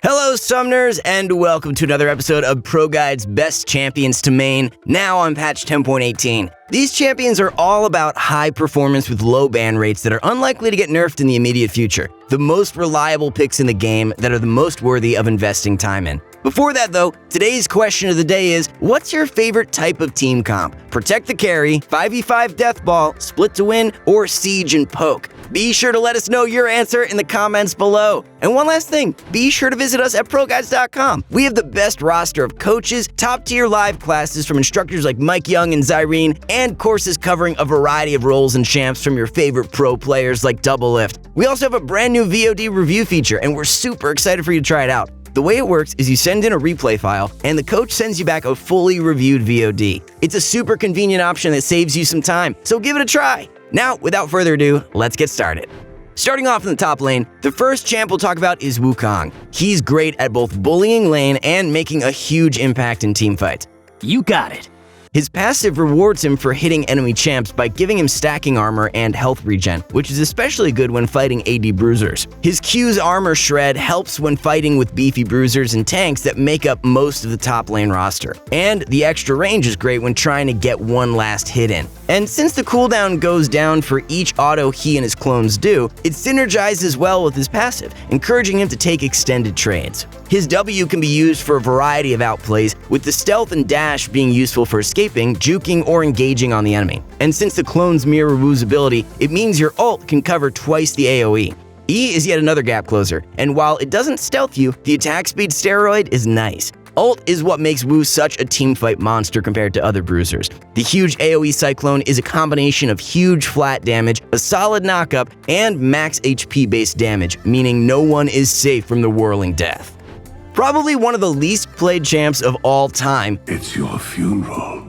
Hello, Summoners, and welcome to another episode of ProGuides Best Champions to Main, now on patch 10.18. These champions are all about high performance with low ban rates that are unlikely to get nerfed in the immediate future. The most reliable picks in the game that are the most worthy of investing time in. Before that though, today's question of the day is, what's your favorite type of team comp? Protect the carry, 5v5 death ball, split to win, or siege and poke? Be sure to let us know your answer in the comments below. And one last thing, be sure to visit us at ProGuides.com. We have the best roster of coaches, top-tier live classes from instructors like Mike Young and Zyrene, and courses covering a variety of roles and champs from your favorite pro players like Double Lift. We also have a brand new VOD review feature, and we're super excited for you to try it out. The way it works is you send in a replay file, and the coach sends you back a fully reviewed VOD. It's a super convenient option that saves you some time, so give it a try. Now, without further ado, let's get started. Starting off in the top lane, the first champ we'll talk about is Wukong. He's great at both bullying lane and making a huge impact in teamfights. You got it. His passive rewards him for hitting enemy champs by giving him stacking armor and health regen, which is especially good when fighting AD bruisers. His Q's armor shred helps when fighting with beefy bruisers and tanks that make up most of the top lane roster. And the extra range is great when trying to get one last hit in. And since the cooldown goes down for each auto he and his clones do, it synergizes well with his passive, encouraging him to take extended trades. His W can be used for a variety of outplays, with the stealth and dash being useful for escaping, juking, or engaging on the enemy. And since the clones mirror Wu's ability, it means your ult can cover twice the AoE. E is yet another gap closer, and while it doesn't stealth you, the attack speed steroid is nice. Ult is what makes Wu such a teamfight monster compared to other bruisers. The huge AoE Cyclone is a combination of huge flat damage, a solid knockup, and max HP based damage, meaning no one is safe from the whirling death. Probably one of the least played champs of all time, It's your funeral.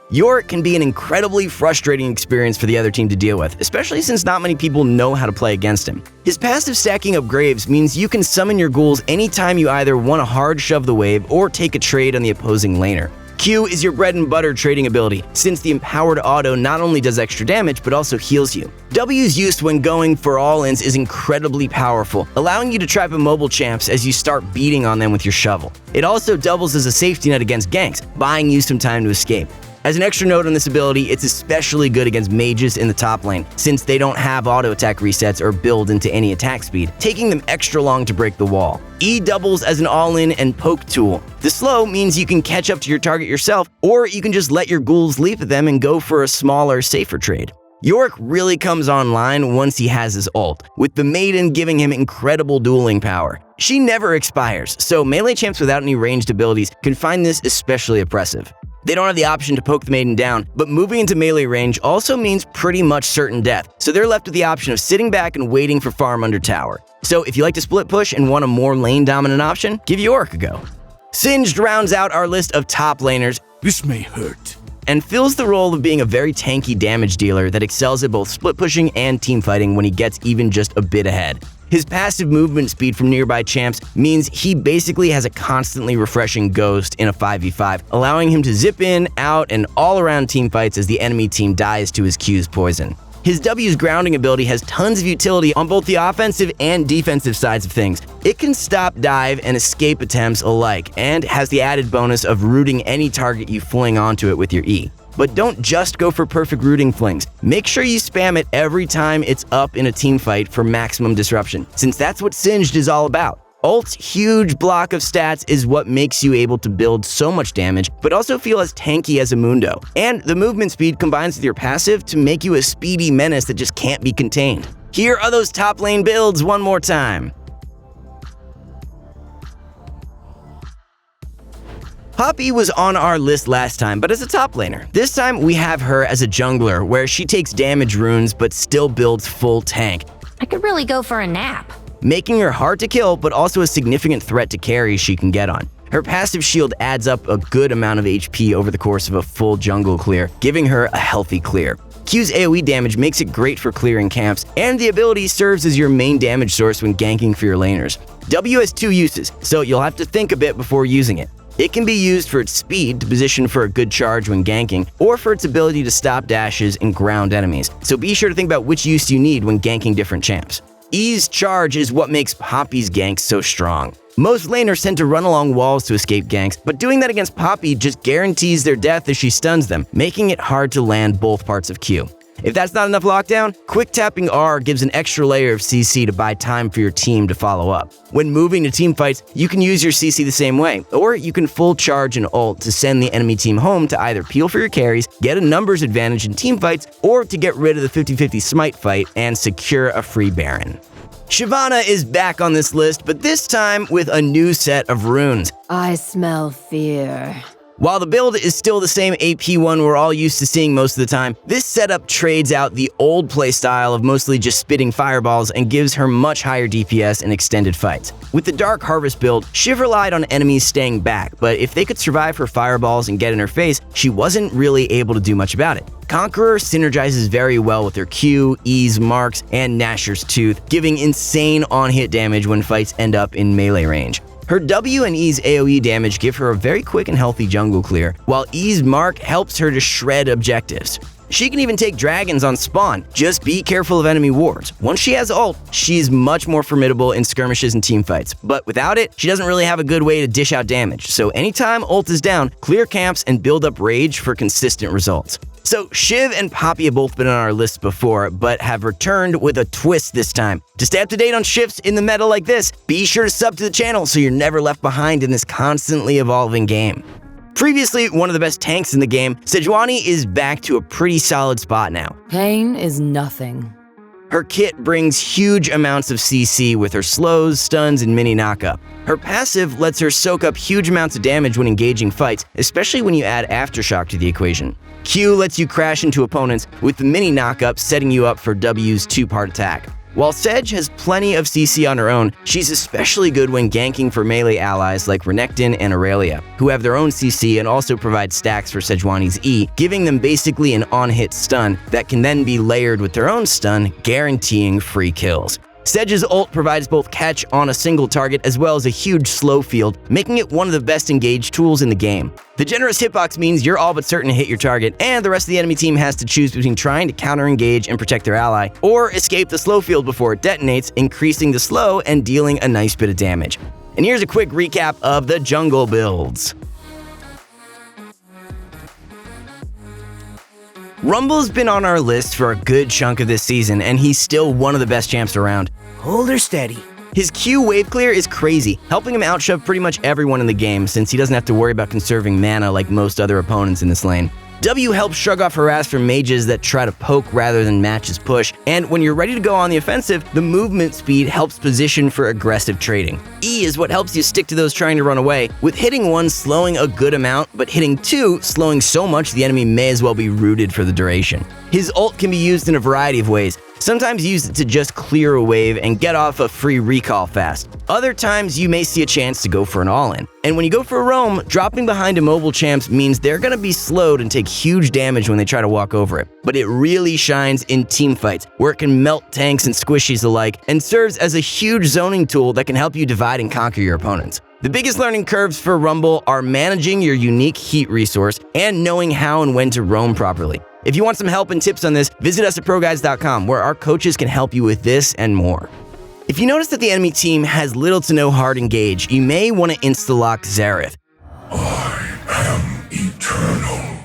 Yorick can be an incredibly frustrating experience for the other team to deal with, especially since not many people know how to play against him. His passive stacking up graves means you can summon your ghouls anytime you either want to hard shove the wave or take a trade on the opposing laner. Q is your bread and butter trading ability, since the empowered auto not only does extra damage but also heals you. W's use when going for all-ins is incredibly powerful, allowing you to trap immobile champs as you start beating on them with your shovel. It also doubles as a safety net against ganks, buying you some time to escape. As an extra note on this ability, it's especially good against mages in the top lane, since they don't have auto attack resets or build into any attack speed, taking them extra long to break the wall. E doubles as an all-in and poke tool. The slow means you can catch up to your target yourself, or you can just let your ghouls leap at them and go for a smaller, safer trade. Yorick really comes online once he has his ult, with the Maiden giving him incredible dueling power. She never expires, so melee champs without any ranged abilities can find this especially oppressive. They don't have the option to poke the Maiden down, but moving into melee range also means pretty much certain death, so they're left with the option of sitting back and waiting for farm under tower. So if you like to split push and want a more lane dominant option, give Yorick a go. Singed rounds out our list of top laners. This may hurt. And fills the role of being a very tanky damage dealer that excels at both split pushing and team fighting when he gets even just a bit ahead. His passive movement speed from nearby champs means he basically has a constantly refreshing ghost in a 5v5, allowing him to zip in, out, and all around teamfights as the enemy team dies to his Q's poison. His W's grounding ability has tons of utility on both the offensive and defensive sides of things. It can stop dive and escape attempts alike, and has the added bonus of rooting any target you fling onto it with your E. But don't just go for perfect rooting flings. Make sure you spam it every time it's up in a team fight for maximum disruption, since that's what Singed is all about. Ult's huge block of stats is what makes you able to build so much damage, but also feel as tanky as a Mundo. And the movement speed combines with your passive to make you a speedy menace that just can't be contained. Here are those top lane builds one more time. Poppy was on our list last time, but as a top laner. This time we have her as a jungler, where she takes damage runes but still builds full tank, I could really go for a nap. making her hard to kill but also a significant threat to carry she can get on. Her passive shield adds up a good amount of HP over the course of a full jungle clear, giving her a healthy clear. Q's AoE damage makes it great for clearing camps, and the ability serves as your main damage source when ganking for your laners. W has two uses, so you'll have to think a bit before using it. It can be used for its speed to position for a good charge when ganking, or for its ability to stop dashes and ground enemies, so be sure to think about which use you need when ganking different champs. E's charge is what makes Poppy's ganks so strong. Most laners tend to run along walls to escape ganks, but doing that against Poppy just guarantees their death as she stuns them, making it hard to land both parts of Q. If that's not enough lockdown, quick tapping R gives an extra layer of CC to buy time for your team to follow up. When moving to teamfights, you can use your CC the same way, or you can full charge an ult to send the enemy team home to either peel for your carries, get a numbers advantage in teamfights, or to get rid of the 50-50 smite fight and secure a free Baron. Shyvana is back on this list, but this time with a new set of runes. I smell fear. While the build is still the same AP one we're all used to seeing most of the time, this setup trades out the old playstyle of mostly just spitting fireballs and gives her much higher DPS in extended fights. With the Dark Harvest build, Shiv relied on enemies staying back, but if they could survive her fireballs and get in her face, she wasn't really able to do much about it. Conqueror synergizes very well with her Q, E's, Marks, and Nashor's Tooth, giving insane on-hit damage when fights end up in melee range. Her W and E's AoE damage give her a very quick and healthy jungle clear, while E's Mark helps her to shred objectives. She can even take dragons on spawn, just be careful of enemy wards. Once she has ult, she's much more formidable in skirmishes and teamfights, but without it, she doesn't really have a good way to dish out damage, so anytime ult is down, clear camps and build up rage for consistent results. So Shiv and Poppy have both been on our list before, but have returned with a twist this time. To stay up to date on shifts in the meta like this, be sure to sub to the channel so you're never left behind in this constantly evolving game. Previously one of the best tanks in the game, Sejuani is back to a pretty solid spot now. Pain is nothing. Her kit brings huge amounts of CC with her slows, stuns, and mini knockup. Her passive lets her soak up huge amounts of damage when engaging fights, especially when you add Aftershock to the equation. Q lets you crash into opponents, with the mini knockup setting you up for W's two-part attack. While Sej has plenty of CC on her own, she's especially good when ganking for melee allies like Renekton and Aurelia, who have their own CC and also provide stacks for Sejuani's E, giving them basically an on-hit stun that can then be layered with their own stun, guaranteeing free kills. Sej's ult provides both catch on a single target as well as a huge slow field, making it one of the best engaged tools in the game. The generous hitbox means you're all but certain to hit your target, and the rest of the enemy team has to choose between trying to counter-engage and protect their ally, or escape the slow field before it detonates, increasing the slow and dealing a nice bit of damage. And here's a quick recap of the jungle builds. Rumble's been on our list for a good chunk of this season, and he's still one of the best champs around. Hold her steady. His Q wave clear is crazy, helping him outshove pretty much everyone in the game since he doesn't have to worry about conserving mana like most other opponents in this lane. W helps shrug off harass from mages that try to poke rather than match his push, and when you're ready to go on the offensive, the movement speed helps position for aggressive trading. E is what helps you stick to those trying to run away, with hitting 1 slowing a good amount, but hitting 2 slowing so much the enemy may as well be rooted for the duration. His ult can be used in a variety of ways. Sometimes use it to just clear a wave and get off a free recall fast. Other times you may see a chance to go for an all-in. And when you go for a roam, dropping behind immobile champs means they're gonna be slowed and take huge damage when they try to walk over it. But it really shines in teamfights, where it can melt tanks and squishies alike, and serves as a huge zoning tool that can help you divide and conquer your opponents. The biggest learning curves for Rumble are managing your unique heat resource and knowing how and when to roam properly. If you want some help and tips on this, visit us at ProGuides.com, where our coaches can help you with this and more. If you notice that the enemy team has little to no hard engage, you may want to insta-lock Xerath. I am eternal.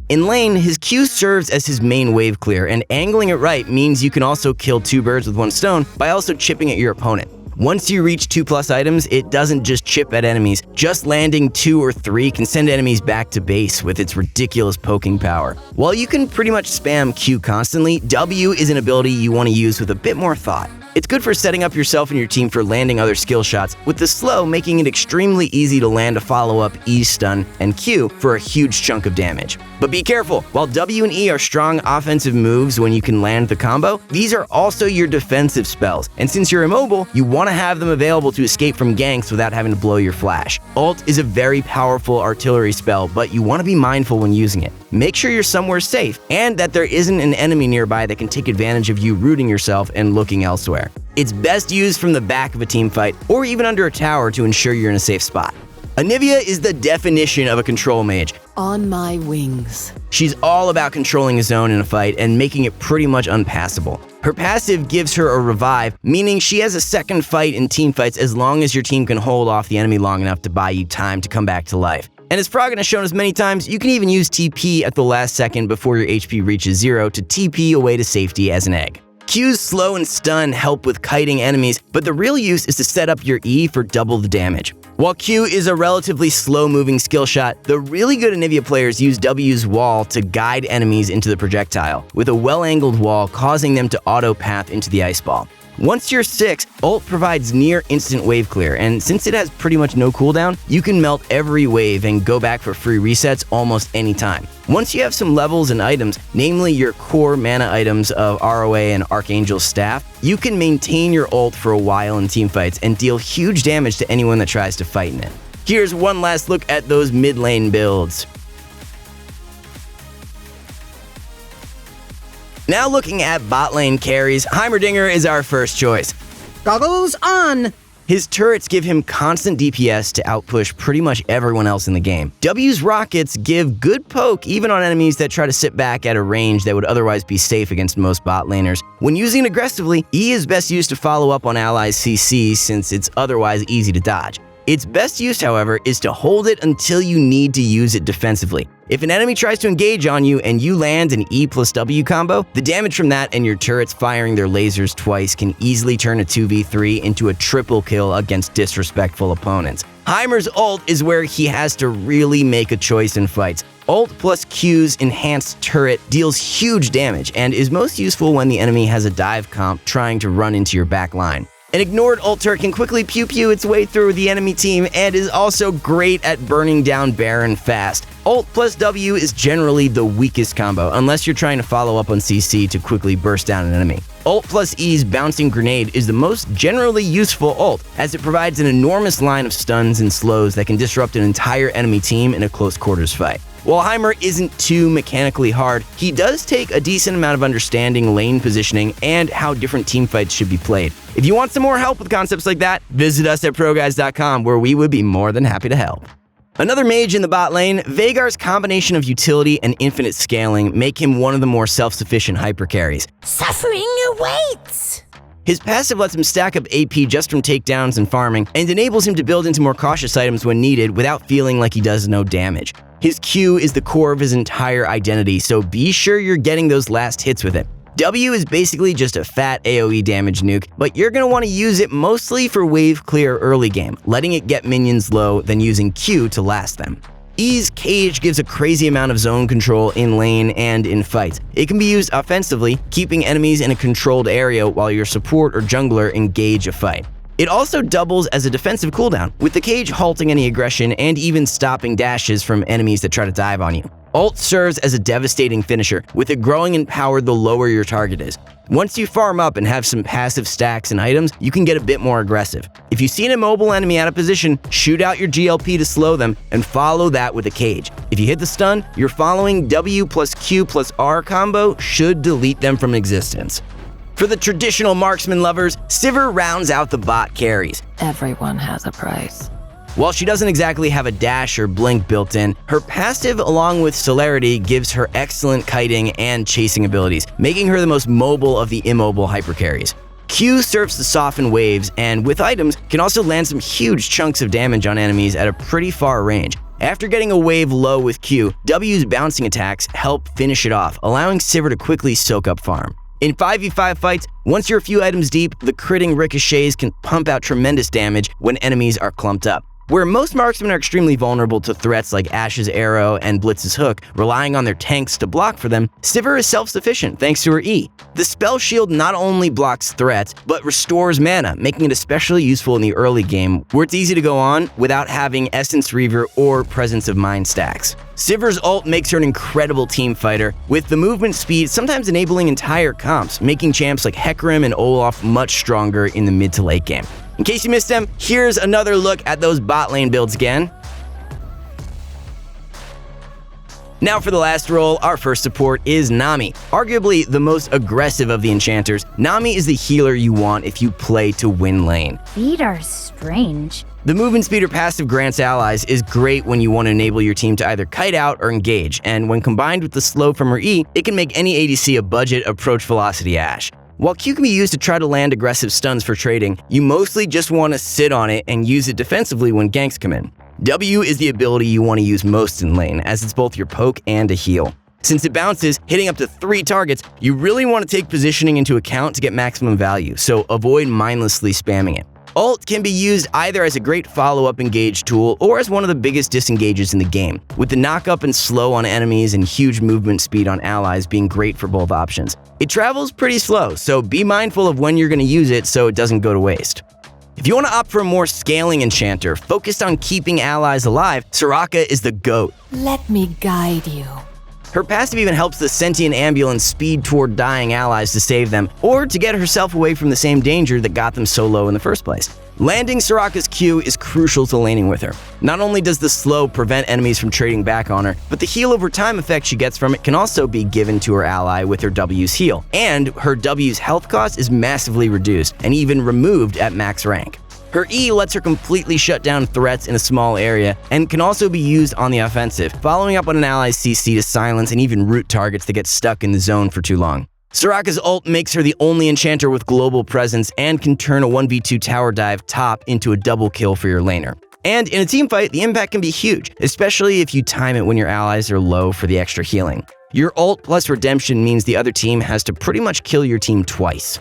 In lane, his Q serves as his main wave clear, and angling it right means you can also kill 2 birds with 1 stone by also chipping at your opponent. Once you reach 2+ items, it doesn't just chip at enemies. Just landing 2 or 3 can send enemies back to base with its ridiculous poking power. While you can pretty much spam Q constantly, W is an ability you want to use with a bit more thought. It's good for setting up yourself and your team for landing other skill shots, with the slow making it extremely easy to land a follow-up E stun and Q for a huge chunk of damage. But be careful, while W and E are strong offensive moves when you can land the combo, these are also your defensive spells, and since you're immobile, you want to have them available to escape from ganks without having to blow your flash. Ult is a very powerful artillery spell, but you want to be mindful when using it. Make sure you're somewhere safe, and that there isn't an enemy nearby that can take advantage of you rooting yourself and looking elsewhere. It's best used from the back of a team fight, or even under a tower to ensure you're in a safe spot. Anivia is the definition of a control mage. On my wings. She's all about controlling a zone in a fight and making it pretty much unpassable. Her passive gives her a revive, meaning she has a second fight in teamfights as long as your team can hold off the enemy long enough to buy you time to come back to life. And as Froggen has shown us many times, you can even use TP at the last second before your HP reaches 0 to TP away to safety as an egg. Q's slow and stun help with kiting enemies, but the real use is to set up your E for double the damage. While Q is a relatively slow-moving skill shot, the really good Anivia players use W's wall to guide enemies into the projectile, with a well-angled wall causing them to auto-path into the ice ball. Once you're 6, ult provides near instant wave clear, and since it has pretty much no cooldown, you can melt every wave and go back for free resets almost any time. Once you have some levels and items, namely your core mana items of ROA and Archangel's Staff, you can maintain your ult for a while in teamfights and deal huge damage to anyone that tries to fight in it. Here's one last look at those mid lane builds. Now looking at bot lane carries, Heimerdinger is our first choice. Goggles on! His turrets give him constant DPS to outpush pretty much everyone else in the game. W's rockets give good poke even on enemies that try to sit back at a range that would otherwise be safe against most bot laners. When using it aggressively, E is best used to follow up on allies' CC since it's otherwise easy to dodge. Its best use, however, is to hold it until you need to use it defensively. If an enemy tries to engage on you and you land an E plus W combo, the damage from that and your turrets firing their lasers twice can easily turn a 2v3 into a triple kill against disrespectful opponents. Heimer's ult is where he has to really make a choice in fights. Ult plus Q's enhanced turret deals huge damage and is most useful when the enemy has a dive comp trying to run into your back line. An ignored ult turret can quickly pew-pew its way through the enemy team and is also great at burning down Baron fast. Ult plus W is generally the weakest combo, unless you're trying to follow up on CC to quickly burst down an enemy. Ult plus E's bouncing grenade is the most generally useful ult, as it provides an enormous line of stuns and slows that can disrupt an entire enemy team in a close quarters fight. While Heimer isn't too mechanically hard, he does take a decent amount of understanding lane positioning and how different teamfights should be played. If you want some more help with concepts like that, visit us at ProGuides.com where we would be more than happy to help. Another mage in the bot lane, Veigar's combination of utility and infinite scaling make him one of the more self-sufficient hyper carries. Suffering awaits! His passive lets him stack up AP just from takedowns and farming, and enables him to build into more cautious items when needed without feeling like he does no damage. His Q is the core of his entire identity, so be sure you're getting those last hits with it. W is basically just a fat AoE damage nuke, but you're going to want to use it mostly for wave clear early game, letting it get minions low, then using Q to last them. E's Cage gives a crazy amount of zone control in lane and in fights. It can be used offensively, keeping enemies in a controlled area while your support or jungler engage a fight. It also doubles as a defensive cooldown, with the Cage halting any aggression and even stopping dashes from enemies that try to dive on you. Ult serves as a devastating finisher, with it growing in power the lower your target is. Once you farm up and have some passive stacks and items, you can get a bit more aggressive. If you see an immobile enemy out of position, shoot out your GLP to slow them and follow that with a Cage. If you hit the stun, your following W plus Q plus R combo should delete them from existence. For the traditional marksman lovers, Sivir rounds out the bot carries. Everyone has a price. While she doesn't exactly have a dash or blink built in, her passive along with celerity gives her excellent kiting and chasing abilities, making her the most mobile of the immobile hypercarries. Q serves to soften waves, and with items, can also land some huge chunks of damage on enemies at a pretty far range. After getting a wave low with Q, W's bouncing attacks help finish it off, allowing Sivir to quickly soak up farm. In 5v5 fights, once you're a few items deep, the critting ricochets can pump out tremendous damage when enemies are clumped up. Where most marksmen are extremely vulnerable to threats like Ashe's arrow and Blitz's hook, relying on their tanks to block for them, Sivir is self-sufficient thanks to her E. The spell shield not only blocks threats, but restores mana, making it especially useful in the early game, where it's easy to go on without having Essence Reaver or Presence of Mind stacks. Sivir's ult makes her an incredible team fighter, with the movement speed sometimes enabling entire comps, making champs like Hecarim and Olaf much stronger in the mid to late game. In case you missed them, here's another look at those bot lane builds again. Now for the last role, our first support is Nami. Arguably the most aggressive of the enchanters, Nami is the healer you want if you play to win lane. Feet are strange. The movement speed her passive grants allies is great when you want to enable your team to either kite out or engage, and when combined with the slow from her E, it can make any ADC a budget approach velocity Ashe. While Q can be used to try to land aggressive stuns for trading, you mostly just want to sit on it and use it defensively when ganks come in. W is the ability you want to use most in lane, as it's both your poke and a heal. Since it bounces, hitting up to 3 targets, you really want to take positioning into account to get maximum value, so avoid mindlessly spamming it. Ult can be used either as a great follow-up engage tool or as one of the biggest disengages in the game, with the knock-up and slow on enemies and huge movement speed on allies being great for both options. It travels pretty slow, so be mindful of when you're going to use it so it doesn't go to waste. If you want to opt for a more scaling enchanter focused on keeping allies alive, Soraka is the GOAT. Let me guide you. Her passive even helps the sentient ambulance speed toward dying allies to save them, or to get herself away from the same danger that got them so low in the first place. Landing Soraka's Q is crucial to laning with her. Not only does the slow prevent enemies from trading back on her, but the heal over time effect she gets from it can also be given to her ally with her W's heal, and her W's health cost is massively reduced and even removed at max rank. Her E lets her completely shut down threats in a small area and can also be used on the offensive, following up on an ally's CC to silence and even root targets that get stuck in the zone for too long. Soraka's ult makes her the only enchanter with global presence and can turn a 1v2 tower dive top into a double kill for your laner. And in a team fight, the impact can be huge, especially if you time it when your allies are low for the extra healing. Your ult plus redemption means the other team has to pretty much kill your team twice.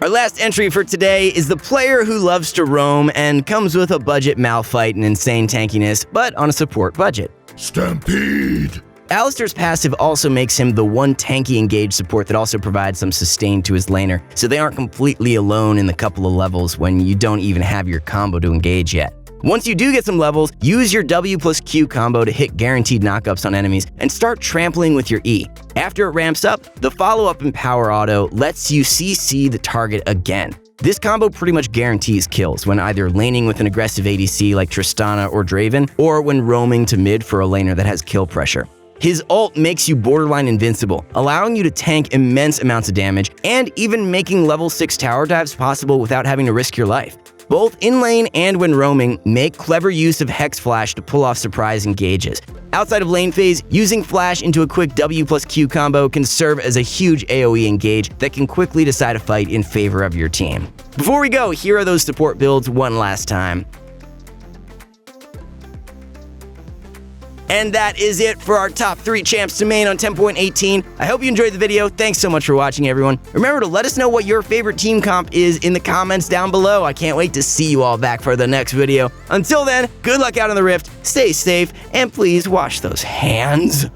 Our last entry for today is the player who loves to roam and comes with a budget malfight and insane tankiness, but on a support budget. Stampede! Alistar's passive also makes him the one tanky engaged support that also provides some sustain to his laner, so they aren't completely alone in the couple of levels when you don't even have your combo to engage yet. Once you do get some levels, use your W plus Q combo to hit guaranteed knockups on enemies and start trampling with your E. After it ramps up, the follow-up in Power Auto lets you CC the target again. This combo pretty much guarantees kills when either laning with an aggressive ADC like Tristana or Draven, or when roaming to mid for a laner that has kill pressure. His ult makes you borderline invincible, allowing you to tank immense amounts of damage and even making level 6 tower dives possible without having to risk your life. Both in lane and when roaming, make clever use of Hex Flash to pull off surprise engages. Outside of lane phase, using Flash into a quick W plus Q combo can serve as a huge AoE engage that can quickly decide a fight in favor of your team. Before we go, here are those support builds one last time. And that is it for our top 3 champs to main on 10.18. I hope you enjoyed the video. Thanks so much for watching, everyone. Remember to let us know what your favorite team comp is in the comments down below. I can't wait to see you all back for the next video. Until then, good luck out on the Rift, stay safe, and please wash those hands.